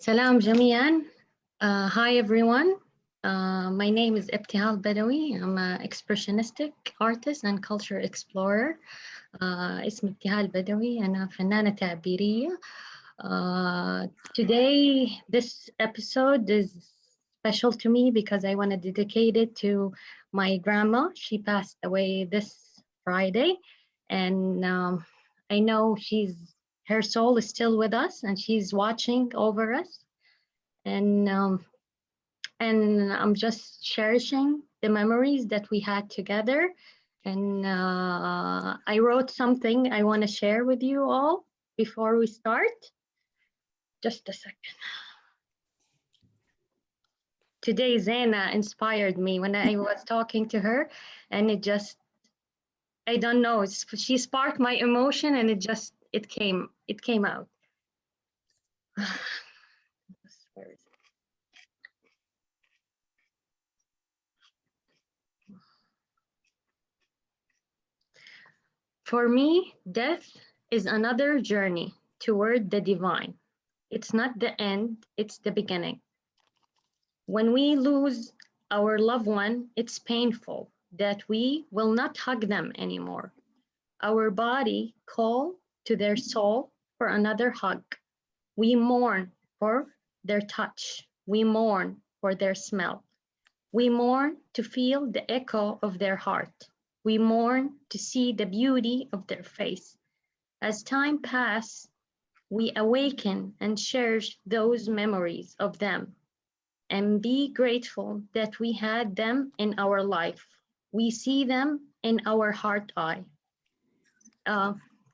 Salam جميعا. Hi everyone. My name is Ibtihal Badawi. I'm an expressionistic artist and culture explorer. اسمي ابتهال بدوي. أنا فنانة تعبيرية. Today, this episode is special to me because I want to dedicate it to my grandma. She passed away this Friday, and I know her soul is still with us, and she's watching over us. And I'm just cherishing the memories that we had together. And I wrote something I want to share with you all before we start. Just a second. Today, Zaina inspired me when I was talking to her, and I don't know, she sparked my emotion, and it came out. Where is it? For me, death is another journey toward the divine. It's not the end, it's the beginning. When we lose our loved one, it's painful that we will not hug them anymore. Our body calls to their soul for another hug. We mourn for their touch. We mourn for their smell. We mourn to feel the echo of their heart. We mourn to see the beauty of their face. As time passes, we awaken and cherish those memories of them and be grateful that we had them in our life. We see them in our heart eye.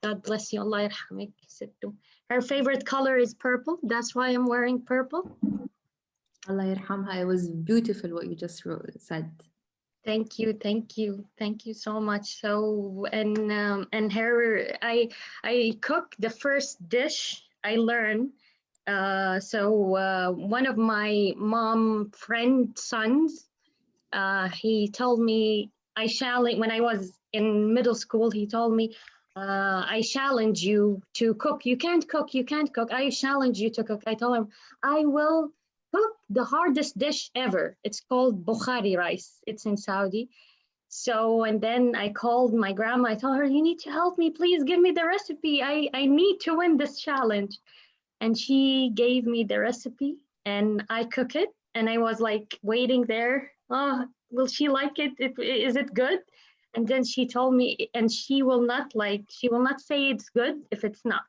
God bless you. Allah yarhamik, Sittu. Her favorite color is purple. That's why I'm wearing purple. Allah yarhamha. It was beautiful what you just said. Thank you so much. So and her, I cooked the first dish I learned. One of my mom friend sons, he told me when I was in middle school, he told me, I challenge you to cook. You can't cook. I challenge you to cook. I told him, I will cook the hardest dish ever. It's called Bukhari rice. It's in Saudi. So, and then I called my grandma. I told her, you need to help me. Please give me the recipe. I need to win this challenge. And she gave me the recipe and I cook it. And I was like waiting there. Oh, will she like it? Is it good? And then she told me, and she will not say it's good if it's not.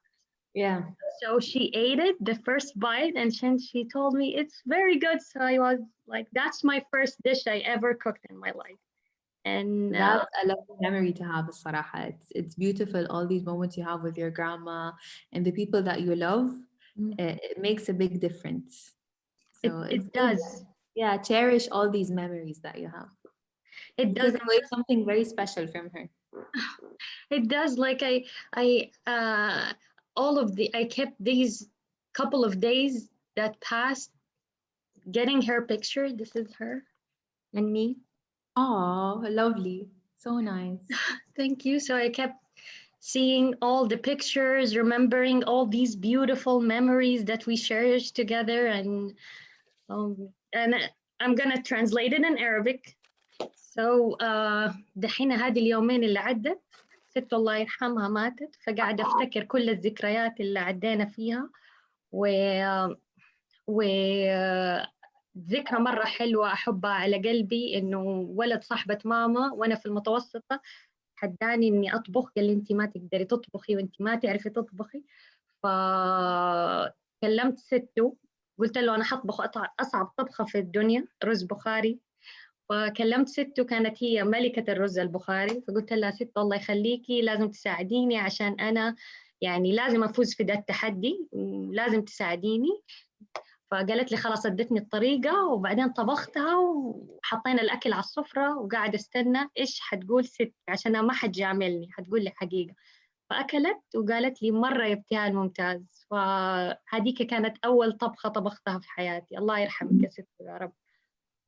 Yeah. So she ate it, the first bite, and then she told me it's very good. So I was like, that's my first dish I ever cooked in my life. And that's a lovely memory to have, الصراحة. It's beautiful, all these moments you have with your grandma and the people that you love. It makes a big difference. So it does. Yeah, cherish all these memories that you have. It does. Take away something very special from her. It does. Like I kept these couple of days that passed getting her picture. This is her and me. Oh, lovely. So nice. Thank you. So I kept seeing all the pictures, remembering all these beautiful memories that we cherished together. And I'm gonna translate it in Arabic. So دحين هذه اليومين اللي عدت ست الله يرحمها ماتت، فقاعدة أفتكر كل الذكريات اللي عدينا فيها و ذكرى مرة حلوة أحبها على قلبي، إنه ولد صاحبة ماما وأنا في المتوسطة حداني إني أطبخ، قال لي أنت ما تقدري تطبخي وأنت ما تعرفي تطبخي. فكلمت سته قلت له أنا حطبخ أصعب طبخة في الدنيا، رز بخاري. وكلمت سته كانت هي ملكة الرز البخاري، فقلت لها ست الله يخليكي لازم تساعديني عشان أنا يعني لازم أفوز في ده التحدي، لازم تساعديني. فقالت لي خلاص ادتني الطريقة، وبعدين طبختها وحطينا الأكل على السفرة وقاعد استنى إيش حتقول ست عشان ما حد جاملني، حتقول لي حقيقة. فأكلت وقالت لي مرة يا ابتهال ممتاز. فهذيك كانت أول طبخة طبختها في حياتي. الله يرحمك يا ست يا رب.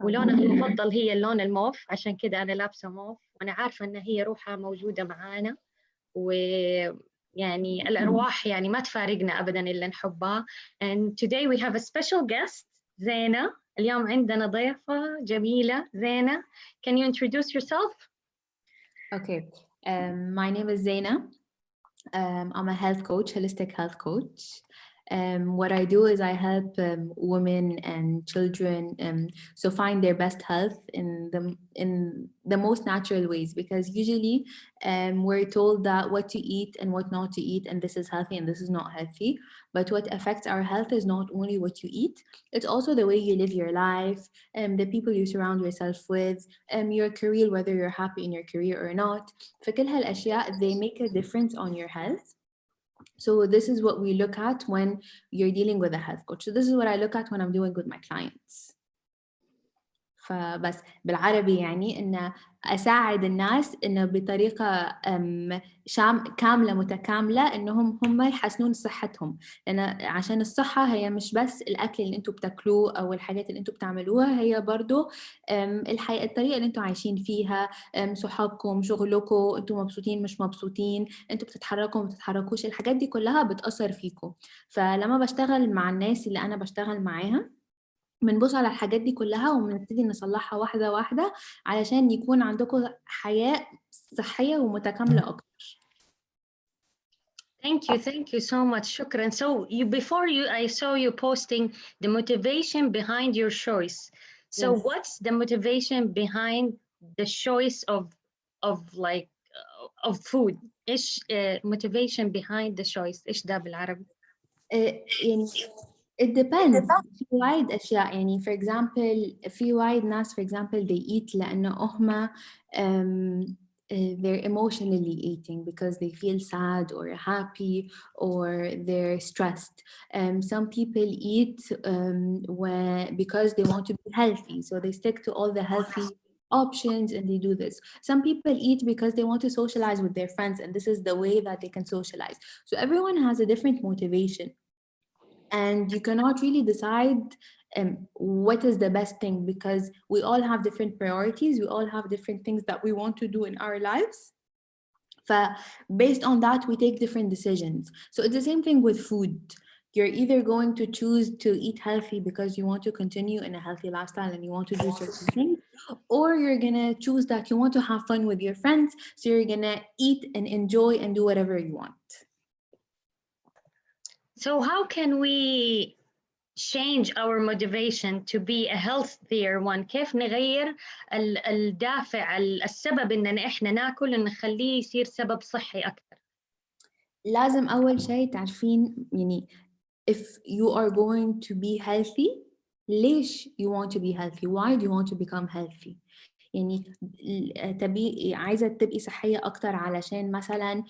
ولونها المفضل هي اللون الموف، عشان كده أنا لابسة موف وأنا عارفة إن هي روحها موجودة معانا. ويعني يعني الأرواح يعني ما تفارقنا أبدا إلا نحبها. And today we have a special guest, زينة. اليوم عندنا ضيفة جميلة زينة. Can you introduce yourself? Okay. My name is Zaina. I'm a health coach, holistic health coach. What I do is I help women and children so find their best health in the most natural ways, because usually we're told that what to eat and what not to eat, and this is healthy and this is not healthy. But what affects our health is not only what you eat, it's also the way you live your life, the people you surround yourself with, your career, whether you're happy in your career or not. فكل هالأشياء they make a difference on your health. So this is what we look at when you're dealing with a health coach. So this is what I look at when I'm doing with my clients. فبس بالعربي يعني إن أساعد الناس إنه بطريقة كاملة متكاملة إنهم هم يحسنون صحتهم، لأن عشان الصحة هي مش بس الأكل اللي أنتوا بتاكلوه أو الحاجات اللي أنتوا بتعملوها، هي برضو الطريقة اللي أنتوا عايشين فيها، صحابكم، شغلكم، أنتوا مبسوطين مش مبسوطين، أنتوا بتتحركوا ما بتتحركوش، الحاجات دي كلها بتأثر فيكم. فلما بشتغل مع الناس اللي أنا بشتغل معاها بنبص على الحاجات دي كلها وبنبتدي نصلحها واحدة واحدة علشان يكون عندكم حياة صحية ومتكاملة أكتر. Thank you so much. شكرا. So I saw you posting the motivation behind your choice. So Yes. what's the motivation behind the choice of food? إيش motivation behind the choice؟ إيش ده بالعربي؟ يعني it depends. في وايد أشياء، يعني for example في وايد ناس for example they eat لأنه هم they're emotionally eating because they feel sad or happy or they're stressed. Some people eat because they want to be healthy, so they stick to all the healthy options and they do this. Some people eat because they want to socialize with their friends, and this is the way that they can socialize. So everyone has a different motivation, and you cannot really decide what is the best thing, because we all have different priorities, we all have different things that we want to do in our lives. Based on that we take different decisions. So it's the same thing with food. You're either going to choose to eat healthy because you want to continue in a healthy lifestyle and you want to do certain things, or you're gonna choose that you want to have fun with your friends, so you're gonna eat and enjoy and do whatever you want. So how can we change our motivation to be a healthier one؟ كيف نغير الدافع السبب إننا إحنا ناكل إن نخليه يصير سبب صحي أكثر؟ لازم أول شيء تعرفين يعني if you are going to be healthy, ليش you want to be healthy? Why do you want to become healthy? يعني عايزة تبقي صحية أكتر علشان مثلا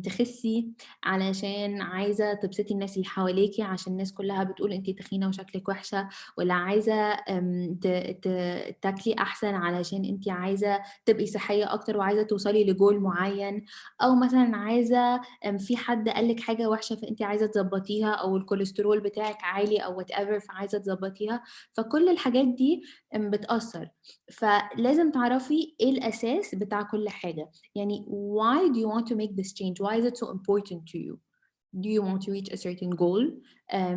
تخسي، علشان عايزة تبسطي الناس اللي حواليكي عشان الناس كلها بتقول أنتي تخينة وشكلك وحشة، ولا عايزة تاكلي أحسن علشان أنتي عايزة تبقي صحية أكتر وعايزة توصلي لجول معين، أو مثلا عايزة في حد قالك حاجة وحشة فأنتي عايزة تظبطيها، أو الكوليسترول بتاعك عالي أو whatever فعايزة تظبطيها. فكل الحاجات دي بتأثر. فلازم تعرفي ايه الاساس بتاع كل حاجه. يعني why do you want to make this change? Why is it so important to you? Do you want to reach a certain goal?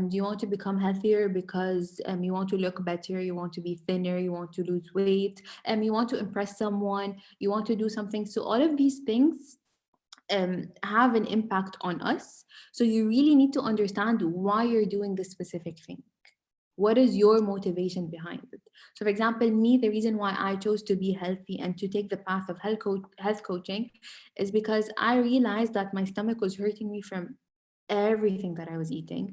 Do you want to become healthier because you want to look better, you want to be thinner, you want to lose weight, you want to impress someone, you want to do something? So all of these things have an impact on us. So you really need to understand why you're doing this specific thing. What is your motivation behind it? So for example, me, the reason why I chose to be healthy and to take the path of health coaching is because I realized that my stomach was hurting me from everything that I was eating.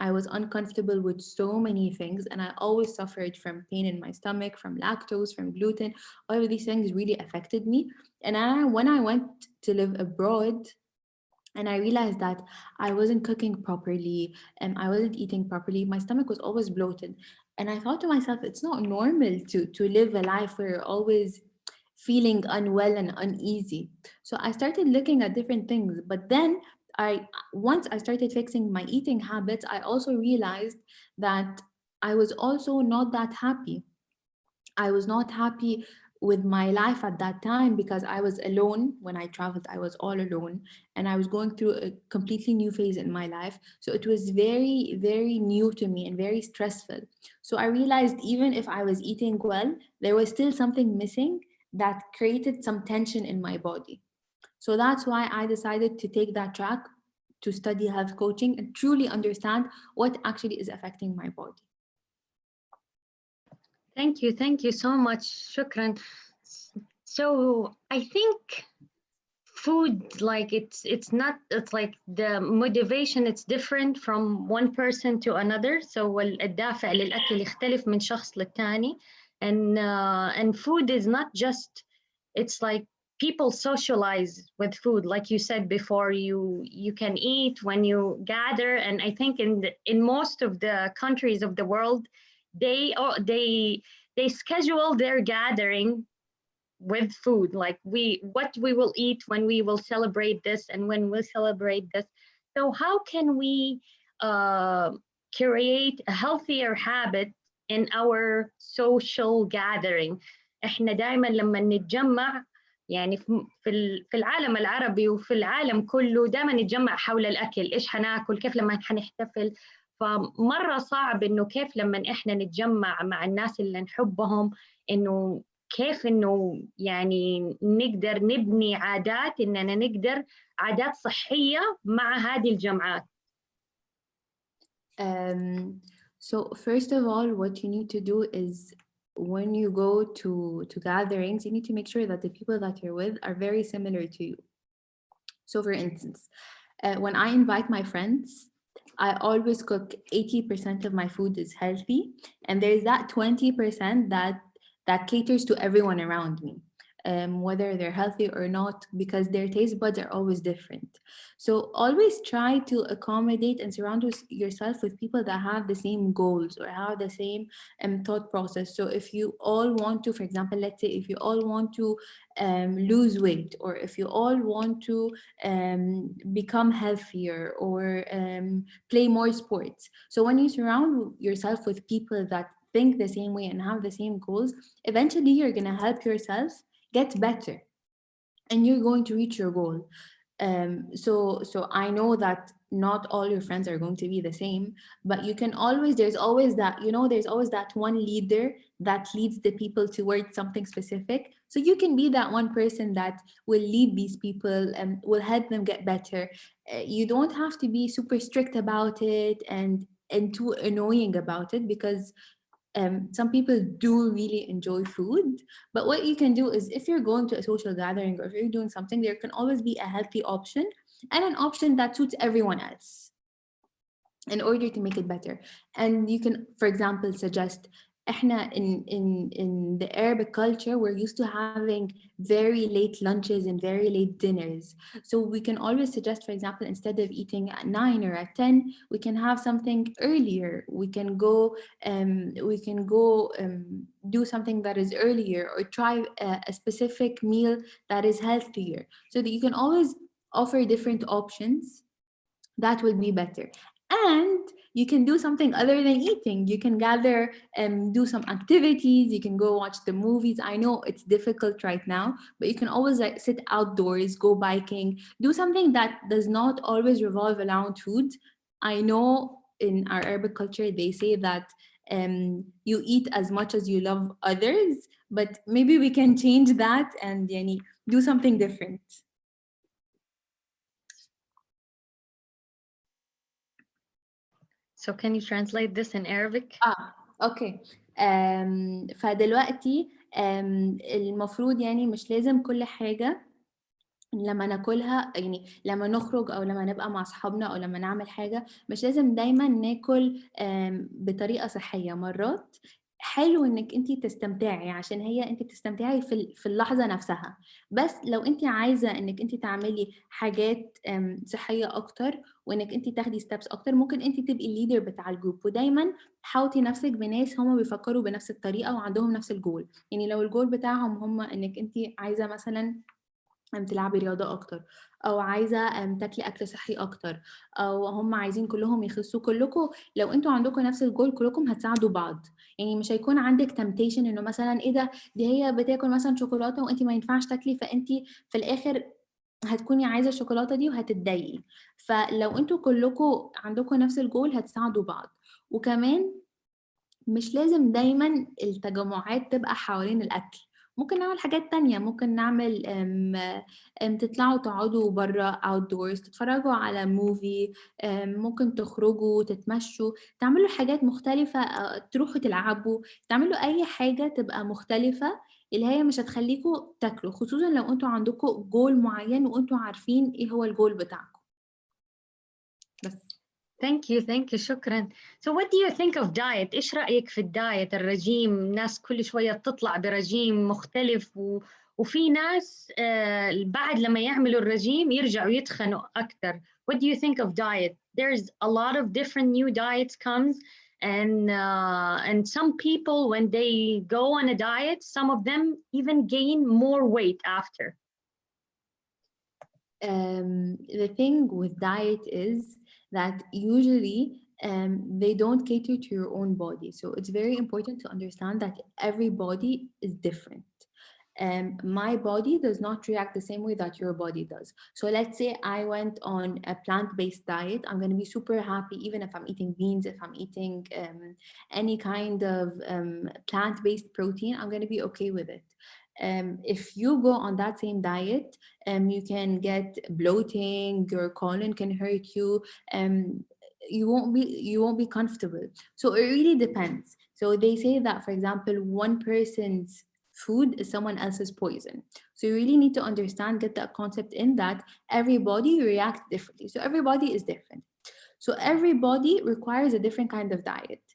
I was uncomfortable with so many things, and I always suffered from pain in my stomach, from lactose, from gluten. All of these things really affected me. And when I went to live abroad, and I realized that I wasn't cooking properly and I wasn't eating properly, my stomach was always bloated. And I thought to myself, it's not normal to live a life where you're always feeling unwell and uneasy. So I started looking at different things. But then once I started fixing my eating habits, I also realized that I was also not that happy. I was not happy with my life at that time, because I was alone when I traveled. I was all alone, and I was going through a completely new phase in my life. So it was very, very new to me and very stressful. So I realized even if I was eating well, there was still something missing that created some tension in my body. So that's why I decided to take that track, to study health coaching and truly understand what actually is affecting my body. Thank you so much. Shukran. So I think food, like it's not, it's like the motivation, it's different from one person to another. So الدافع للأكل يختلف من شخص للتاني. And food is not just, it's like people socialize with food. Like you said before, you can eat when you gather. And I think in most of the countries of the world, they schedule their gathering with food, like what we will eat when we will celebrate this and when we'll celebrate this. So how can we uh, create a healthier habit in our social gathering؟ احنا دائما لما نتجمع، يعني في العالم العربي وفي العالم كله دائما نتجمع حول الاكل، ايش حناكل، كيف لما حنحتفل. فمره صعب انه كيف لما احنا نتجمع مع الناس اللي نحبهم، انه كيف انه يعني نقدر نبني عادات، اننا نقدر عادات صحيه مع هذه الجمعات. Um, so first of all, what you need to do is when you go to gatherings, you need to make sure that the people that you're with are very similar to you. So for instance, when I invite my friends, I always cook 80% of my food is healthy, and there's that 20% that caters to everyone around me, whether they're healthy or not, because their taste buds are always different. So always try to accommodate and surround yourself with people that have the same goals or have the same thought process. So if you all want to, for example, let's say if you all want to lose weight, or if you all want to become healthier, or play more sports. So when you surround yourself with people that think the same way and have the same goals, eventually you're going to help yourself get better, and you're going to reach your goal. So I know that not all your friends are going to be the same, but you can always, there's always that, there's always that one leader that leads the people towards something specific. So you can be that one person that will lead these people and will help them get better. You don't have to be super strict about it and too annoying about it, because some people do really enjoy food. But what you can do is, if you're going to a social gathering or if you're doing something, there can always be a healthy option and an option that suits everyone else in order to make it better. And you can, for example, suggest, احنا in the Arabic culture, we're used to having very late lunches and very late dinners. So we can always suggest, for example, instead of eating at 9 or at 10, we can have something earlier. We can go do something that is earlier, or try a specific meal that is healthier, so that you can always offer different options that will be better. And you can do something other than eating. You can gather and do some activities. You can go watch the movies. I know it's difficult right now, but you can always like sit outdoors, go biking, do something that does not always revolve around food. I know in our Arabic culture they say that you eat as much as you love others, but maybe we can change that and yani, do something different. So can you translate this in Arabic؟ اوكي. فدلوقتي المفروض يعني مش لازم كل حاجة لما ناكلها، يعني لما نخرج او لما نبقى مع اصحابنا او لما نعمل حاجة، مش لازم دايما ناكل بطريقة صحية. مرات حلو انك انت تستمتعي، عشان هي انت بتستمتعي في اللحظة نفسها. بس لو انت عايزة انك انت تعملي حاجات صحية اكتر، وانك انت تاخدي ستابس اكتر، ممكن انت تبقي الليدر بتاع الجروب. ودايما حاوطي نفسك بناس هم بيفكروا بنفس الطريقة وعندهم نفس الجول. يعني لو الجول بتاعهم هم انك انت عايزة مثلا تلعبي رياضة أكتر، أو عايزة تاكلي أكل صحي أكتر، أو هم عايزين كلهم يخسوا. كلكم لو أنتوا عندكم نفس الجول كلكم هتساعدوا بعض. يعني مش هيكون عندك temptation إنه مثلا إيه ده، دي هي بتاكل مثلا شوكولاتة وأنت ما ينفعش تاكلي، فأنت في الآخر هتكوني عايزة الشوكولاتة دي وهتتضايقي. فلو أنتوا كلكم عندكم نفس الجول هتساعدوا بعض. وكمان مش لازم دايما التجمعات تبقى حوالين الأكل، ممكن نعمل حاجات تانية. ممكن نعمل تطلعوا تقعدوا برا outdoors، تتفرجوا على موفي، ممكن تخرجوا تتمشوا، تعملوا حاجات مختلفة، تروحوا تلعبوا، تعملوا أي حاجة تبقى مختلفة اللي هي مش هتخليكوا تاكلوا، خصوصا لو انتوا عندكوا جول معين وانتوا عارفين ايه هو الجول بتاعكم. بس Thank you شكرا. So what do you think of diet؟ إيش رأيك في الدايت الرجيم؟ ناس كل شوية تطلع برجيم مختلف وفي ناس بعد لما يعملوا الرجيم يرجعوا يتخنوا أكتر. What do you think of diet؟ There's a lot of different new diets comes and some people when they go on a diet, some of them even gain more weight after. The thing with diet is that usually they don't cater to your own body. So it's very important to understand that every body is different. My body does not react the same way that your body does. So let's say I went on a plant-based diet. I'm going to be super happy even if I'm eating beans, if I'm eating any kind of plant-based protein, I'm going to be okay with it. If you go on that same diet, you can get bloating, your colon can hurt you, you won't be comfortable. So it really depends. So they say that, for example, one person's food is someone else's poison. So you really need to understand, get that concept in that everybody reacts differently. So everybody is different. So everybody requires a different kind of diet.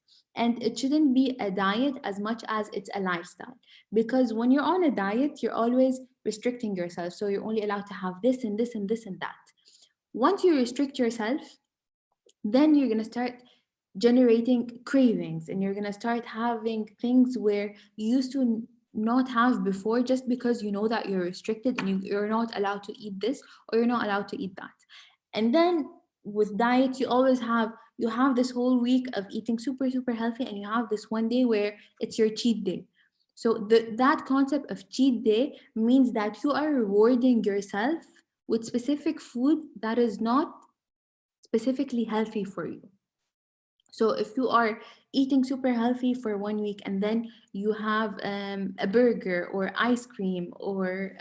And it shouldn't be a diet as much as it's a lifestyle. Because when you're on a diet, you're always restricting yourself. So you're only allowed to have this and this and this and that. Once you restrict yourself, then you're going to start generating cravings, and you're going to start having things where you used to not have before, just because you know that you're restricted and you're not allowed to eat this or you're not allowed to eat that. And then with diet, you have this whole week of eating super healthy, and you have this one day where it's your cheat day. So that concept of cheat day means that you are rewarding yourself with specific food that is not specifically healthy for you. So if you are eating super healthy for one week and then you have a burger or ice cream or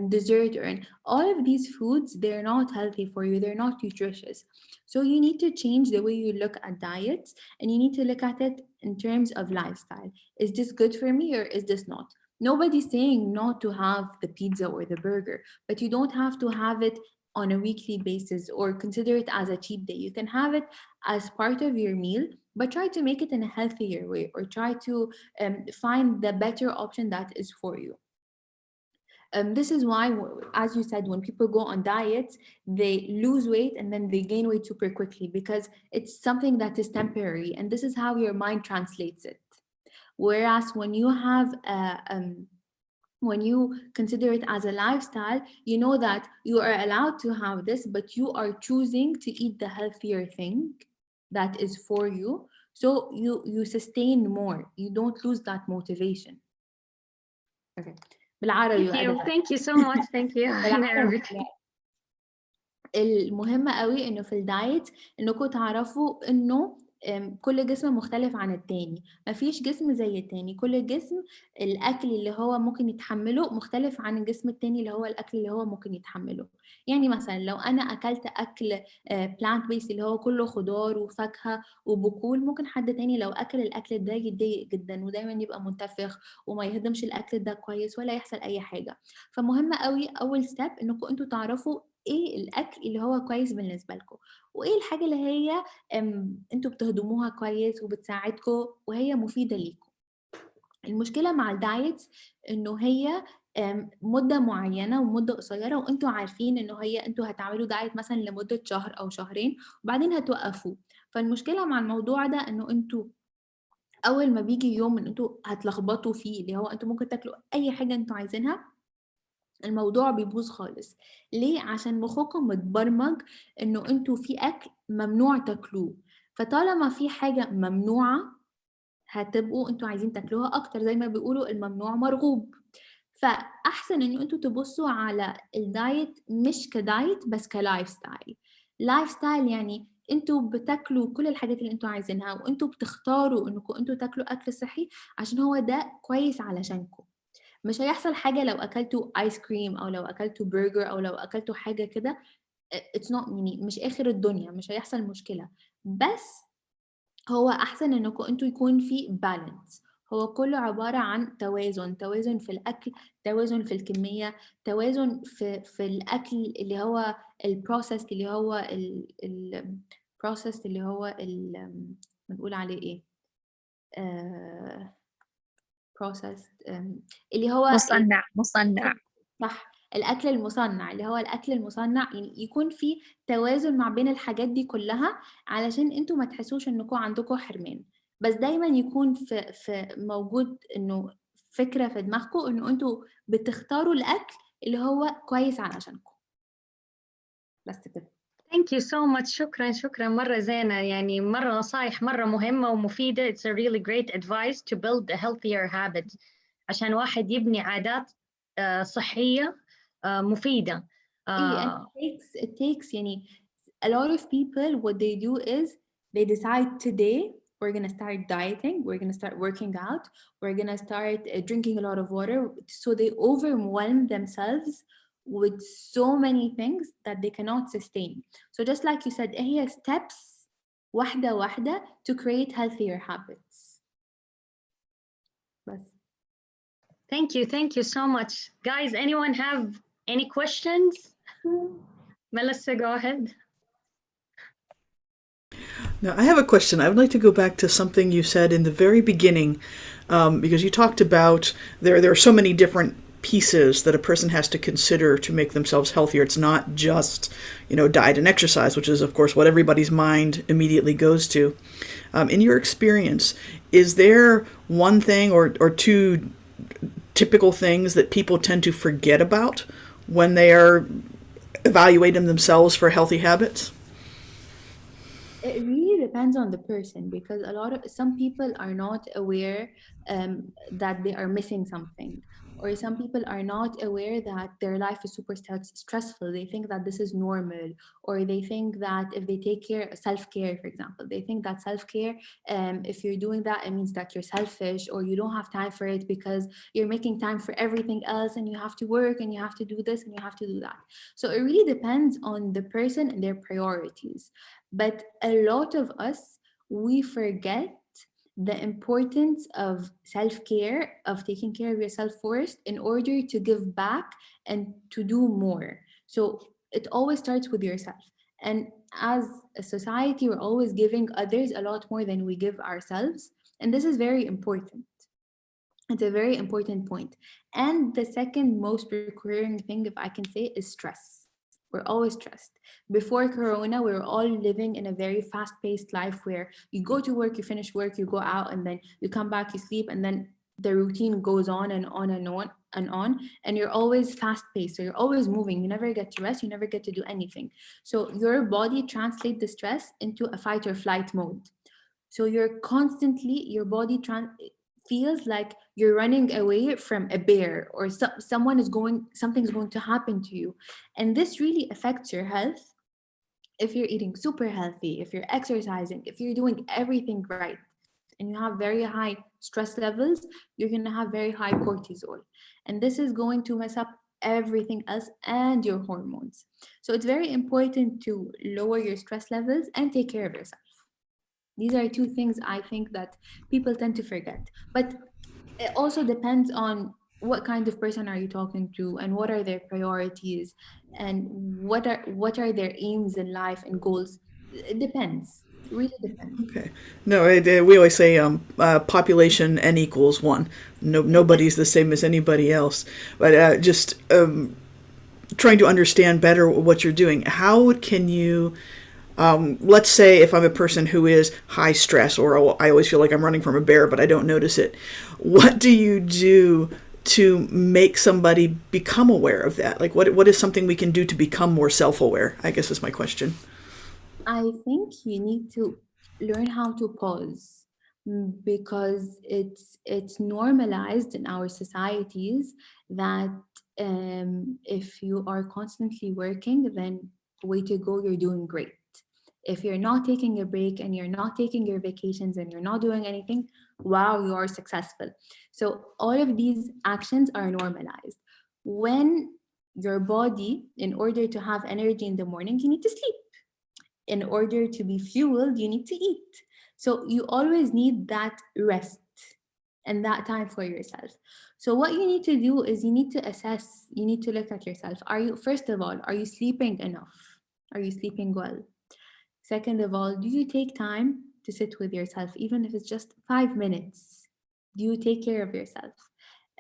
dessert, or all of these foods, they're not healthy for you, they're not nutritious. So you need to change the way you look at diets, and you need to look at it in terms of lifestyle. Is this good for me or is this not? Nobody's saying not to have the pizza or the burger, but you don't have to have it on a weekly basis or consider it as a cheat day. You can have it as part of your meal, but try to make it in a healthier way, or try to find the better option that is for you. This is why, as you said, when people go on diets, they lose weight and then they gain weight super quickly, because it's something that is temporary, and this is how your mind translates it. Whereas when you consider it as a lifestyle, you know that you are allowed to have this, but you are choosing to eat the healthier thing that is for you. So you sustain more. You don't lose that motivation. Okay. بالعربي بقى ده. Thank you so much. Thank you in بالعربي. Arabic. المهم قوي انه في الدايت انكم تعرفوا انه كل جسم مختلف عن التاني، مفيش جسم زي التاني. كل جسم الاكل اللي هو ممكن يتحمله مختلف عن الجسم التاني اللي هو الاكل اللي هو ممكن يتحمله. يعني مثلا لو انا اكلت اكل بلانت بيس اللي هو كله خضار وفاكهه وبقول، ممكن حد تاني لو اكل الاكل ده يتضايق جدا ودايما يبقى منتفخ وما يهضمش الاكل ده كويس ولا يحصل اي حاجه. فمهم قوي اول ستيب انكم انتوا تعرفوا ايه الاكل اللي هو كويس بالنسبه لكم، وايه الحاجه اللي هي انتوا بتهضموها كويس وبتساعدكم وهي مفيده ليكم. المشكله مع الدايتس انه هي مده معينه ومده قصيره، وانتوا عارفين انه هي انتوا هتعملوا دايت مثلا لمده شهر او شهرين وبعدين هتوقفوه. فالمشكله مع الموضوع ده انه انتوا اول ما بيجي يوم ان انتوا هتلخبطوا فيه، اللي هو انتوا ممكن تاكلوا اي حاجه انتوا عايزينها الموضوع بيبوظ خالص. ليه؟ عشان مخكم متبرمج انه انتوا في اكل ممنوع تاكلوه، فطالما في حاجة ممنوعة هتبقوا انتوا عايزين تاكلوها اكتر، زي ما بيقولوا الممنوع مرغوب. فاحسن ان انتوا تبصوا على الدايت مش كدايت بس كلايف ستايل. لايف ستايل يعني انتوا بتاكلوا كل الحاجات اللي انتوا عايزينها، وانتوا بتختاروا انكم انتوا تاكلوا اكل صحي عشان هو ده كويس علشانكم. مش هيحصل حاجة لو أكلتوا آيس كريم أو لو أكلتوا برجر أو لو أكلتوا حاجة كده. it's not يعني مش آخر الدنيا، مش هيحصل مشكلة. بس هو أحسن إنكم انتوا يكون في بالانس. هو كله عبارة عن توازن، توازن في الأكل، توازن في الكمية، توازن في الأكل اللي هو البروسيس، اللي هو البروسيس اللي هو بنقول عليه إيه، processed، اللي هو مصنع. صح، الأكل المصنّع، اللي هو الأكل المصنّع يعني يكون في توازن ما بين الحاجات دي كلّها، علشان أنتم ما تحسّوش إنكم عندكم حرمان، بس دايمًا يكون في موجود إنه فكرة في دماغكم إنه أنتم بتختاروا الأكل اللي هو كويس علشانكم. بس كده. Thank you so much. شكرا مرة زينة، يعني مرة نصايح مرة مهمة ومفيدة. It's a really great advice to build a healthier habit عشان واحد يبني عادات صحية مفيدة. And it takes يعني a lot of people what they do is they decide today we're gonna start dieting, we're gonna start working out, we're gonna start drinking a lot of water. So they overwhelm themselves with so many things that they cannot sustain. So just like you said, هي steps واحدة واحدة to create healthier habits. بس. Thank you so much. Guys, anyone have any questions? Melissa, go ahead. Now, I have a question. I would like to go back to something you said in the very beginning, because you talked about there are so many different pieces that a person has to consider to make themselves healthier. It's not just, diet and exercise, which is, of course, what everybody's mind immediately goes to. In your experience, is there one thing or two typical things that people tend to forget about when they are evaluating themselves for healthy habits? It really depends on the person, because some people are not aware that they are missing something, or some people are not aware that their life is super stressful. They think that this is normal, or they think that if they take self-care, for example, they think that self-care, if you're doing that, it means that you're selfish, or you don't have time for it because you're making time for everything else, and you have to work, and you have to do this, and you have to do that. So it really depends on the person and their priorities. But a lot of us, we forget the importance of self-care, of taking care of yourself first in order to give back and to do more. So it always starts with yourself. And as a society, we're always giving others a lot more than we give ourselves. And this is very important. It's a very important point. And the second most recurring thing, if I can say, is stress. We're always stressed. Before Corona, we were all living in a very fast paced life where you go to work, you finish work, you go out, and then you come back, you sleep, and then the routine goes on and on and on and on. And you're always fast paced. So you're always moving. You never get to rest. You never get to do anything. So your body translates the stress into a fight or flight mode. So your body feels like you're running away from a bear, or something's going to happen to you. And this really affects your health. If you're eating super healthy, if you're exercising, if you're doing everything right, and you have very high stress levels, you're going to have very high cortisol. And this is going to mess up everything else and your hormones. So it's very important to lower your stress levels and take care of yourself. These are two things I think that people tend to forget. But it also depends on what kind of person are you talking to, and what are their priorities, and what are their aims in life and goals. It depends. It really depends. Okay. No, we always say population n equals one. No, nobody's the same as anybody else. But just trying to understand better what you're doing. How can you, let's say if I'm a person who is high stress, or I always feel like I'm running from a bear, but I don't notice it. What do you do to make somebody become aware of that? Like, what is something we can do to become more self-aware, I guess is my question. I think you need to learn how to pause, because it's normalized in our societies that if you are constantly working, then way to go, you're doing great. If you're not taking a break and you're not taking your vacations and you're not doing anything, wow, you are successful. So all of these actions are normalized. When your body, in order to have energy in the morning, you need to sleep. In order to be fueled, you need to eat. So you always need that rest and that time for yourself. So what you need to do is you need to assess, you need to look at yourself. Are you, first of all, are you sleeping enough? Are you sleeping well? Second of all, do you take time to sit with yourself, even if it's just 5 minutes? Do you take care of yourself?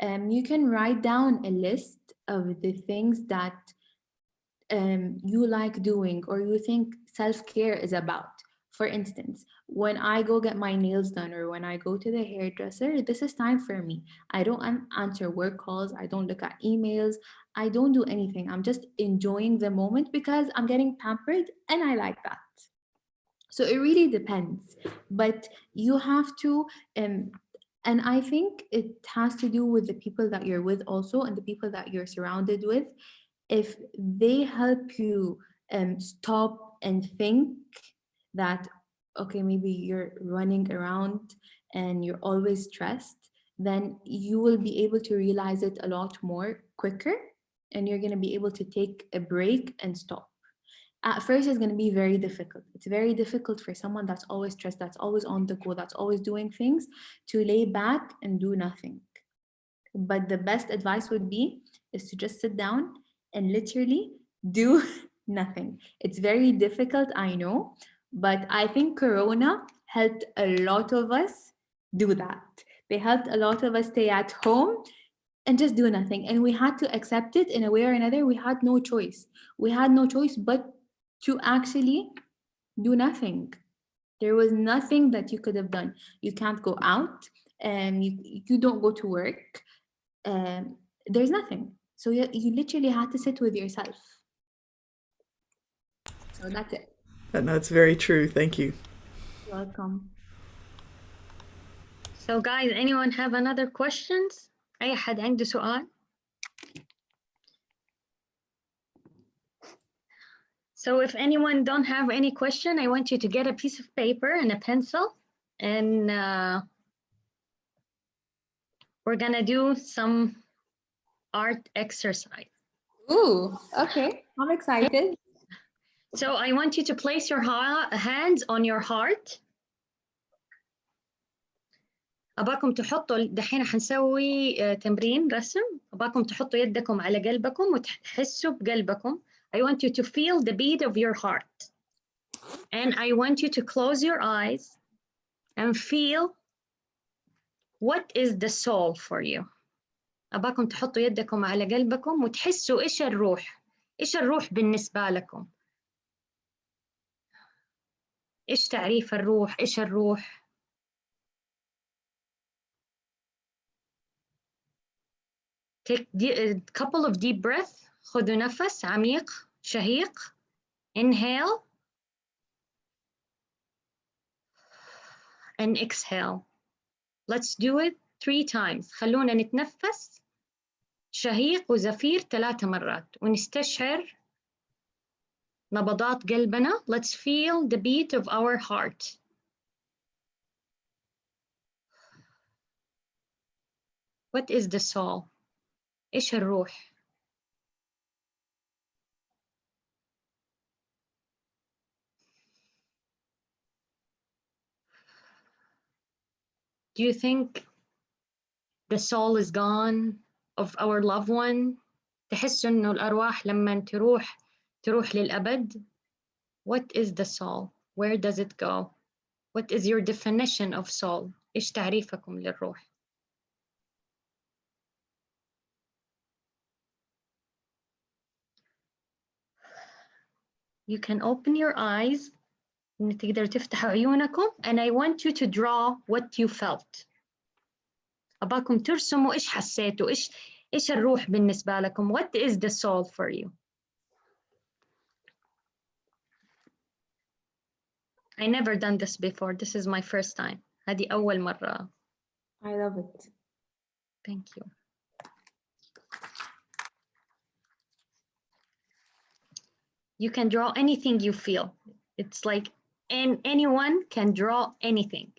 You can write down a list of the things that you like doing or you think self-care is about. For instance, when I go get my nails done or when I go to the hairdresser, this is time for me. I don't answer work calls, I don't look at emails, I don't do anything. I'm just enjoying the moment because I'm getting pampered and I like that. So it really depends, but you have to and I think it has to do with the people that you're with also and the people that you're surrounded with. If they help you stop and think that, okay, maybe you're running around and you're always stressed, then you will be able to realize it a lot more quicker, and you're going to be able to take a break and stop. At first, it's going to be very difficult. It's very difficult for someone that's always stressed, that's always on the go, that's always doing things, to lay back and do nothing. But the best advice would be is to just sit down and literally do nothing. It's very difficult, I know, but I think Corona helped a lot of us do that. They helped a lot of us stay at home and just do nothing. And we had to accept it in a way or another. We had no choice. We had no choice but to actually do nothing. There was nothing that you could have done. You can't go out and you don't go to work. um, there's nothing. So you literally had to sit with yourself. So that's it. And that's very true. Thank you. Welcome. So guys, anyone have another questions? أي حد عنده سؤال? So if anyone don't have any question, I want you to get a piece of paper and a pencil, and we're gonna do some art exercise. Ooh, okay. I'm excited. So I want you to place your hands on your heart. أباكم تحطوا دحين حنسوي تمرين رسم. أباكم تحطوا يدكم على قلبكم وتحسوا بقلبكم. I want you to feel the beat of your heart. And I want you to close your eyes and feel what is the soul for you. أباكم تحطوا يدكم على قلبكم وتحسوا إيش الروح. إيش الروح بالنسبة لكم؟ إيش تعريف الروح؟ إيش الروح؟ Take a couple of deep breaths. خذوا نفس عميق شهيق. Inhale and exhale. Let's do it 3 times. خلونا نتنفس شهيق وزفير 3 مرات ونستشعر نبضات قلبنا. Let's feel the beat of our heart. What is the soul? إيش الروح؟ Do you think the soul is gone of our loved one? تحسوا إنه الأرواح لما تروح للأبد? What is the soul? Where does it go? What is your definition of soul? إيش تعريفكم للروح؟ You can open your eyes. تقدروا تفتحوا عيونكم. And I want you to draw what you felt. أباكم ترسموا إيش حسيتوا، إيش الروح بالنسبة لكم. What is the soul for you? I never done this before. This is my first time. هذه أول مرة. I love it. Thank you. You can draw anything you feel. It's like anyone can draw anything.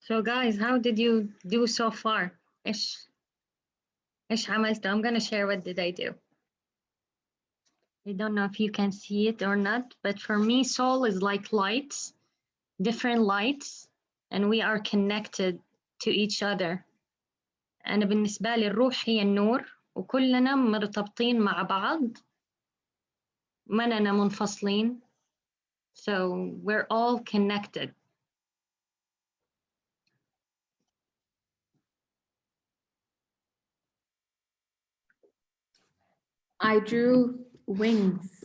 So guys, how did you do so far? إيش عملتوا? I'm gonna share what did I do. I don't know if you can see it or not, but for me, soul is like lights, different lights, and we are connected to each other. أنا بالنسبة لي الروح هي النور وكلنا مرتبطين مع بعض مننا منفصلين. So we're all connected. I drew wings.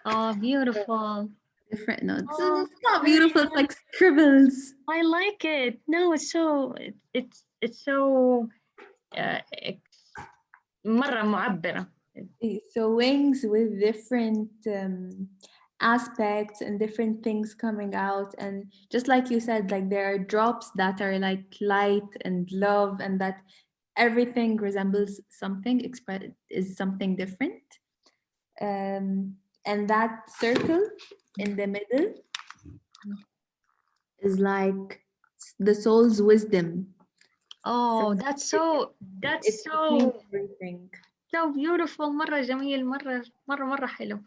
Oh, beautiful. Different notes. Oh, It's not beautiful, it's like scribbles. I like it. No, it's so so مرة معبرة. So wings with different aspects and different things coming out, and just like you said, like there are drops that are like light and love, and that everything resembles something, is something different. And that circle in the middle is like the soul's wisdom. Oh, that's so It's between everything. so beautiful. مرة جميل. مرة حلو.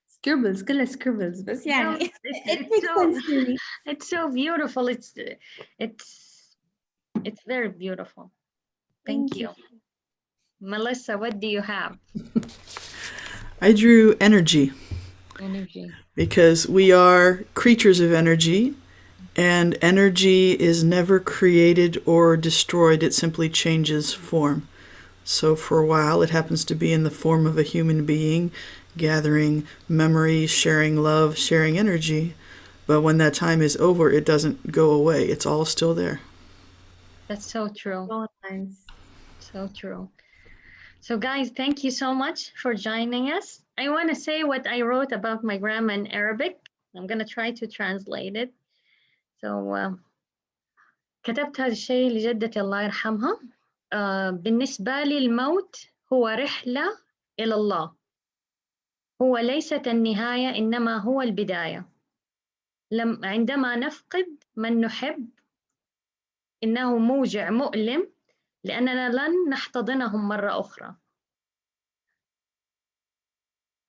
Scribbles, كلها scribbles, بس يعني No, it makes sense to me. it's so beautiful. It's very beautiful. Thank you. Melissa, what do you have? I drew energy Energy. because we are creatures of energy, and energy is never created or destroyed. It simply changes form. So for a while, it happens to be in the form of a human being, gathering memories, sharing love, sharing energy. But when that time is over, it doesn't go away. It's all still there. That's so true. So nice. So true. So guys, thank you so much for joining us. I want to say what I wrote about my grandma in Arabic. I'm going to try to translate it. So كتبت هذا الشيء لجدتي الله يرحمها. بالنسبة لي الموت هو رحلة إلى الله. هو ليست النهاية إنما هو البداية. عندما نفقد من نحب إنه موجع مؤلم لأننا لن نحتضنهم مرة أخرى.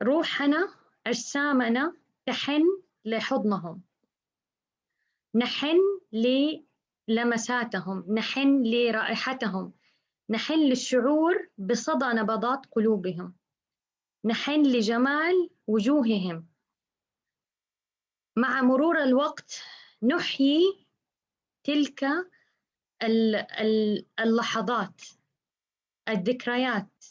روحنا أجسامنا تحن لحضنهم، نحن للمساتهم، نحن لرائحتهم، نحن للشعور بصدى نبضات قلوبهم، نحن لجمال وجوههم. مع مرور الوقت نحيي تلك اللحظات، الذكريات،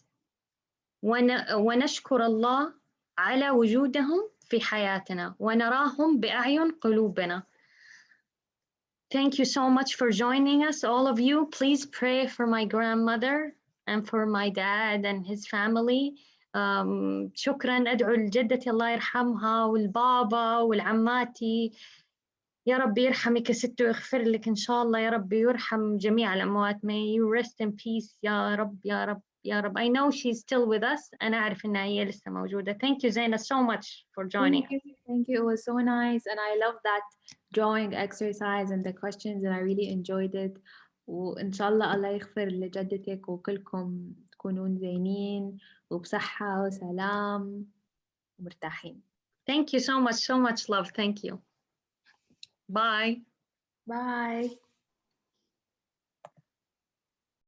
ونشكر الله على وجودهم في حياتنا ونراهم بأعين قلوبنا. Thank you so much for joining us, all of you. Please pray for my grandmother and for my dad and his family. شكرا. أدعو لجدتي الله يرحمها والبابا والعماتي. يا رب يرحمك يا ست ويغفر لك إن شاء الله. يا رب يرحم جميع الأموات. May you rest in peace. يا رب يا رب يا رب. I know she's still with us. أنا أعرف إنها هي لسه موجودة. Thank you, Zaina, so much for joining us. Thank you. It was so nice, and I love that drawing exercise and the questions, and I really enjoyed it. وإن شاء الله الله يغفر لجدتك وكلكم تكونون زينين وبصحة وسلام ومرتاحين. Thank you so much love. Thank you. Bye. Bye.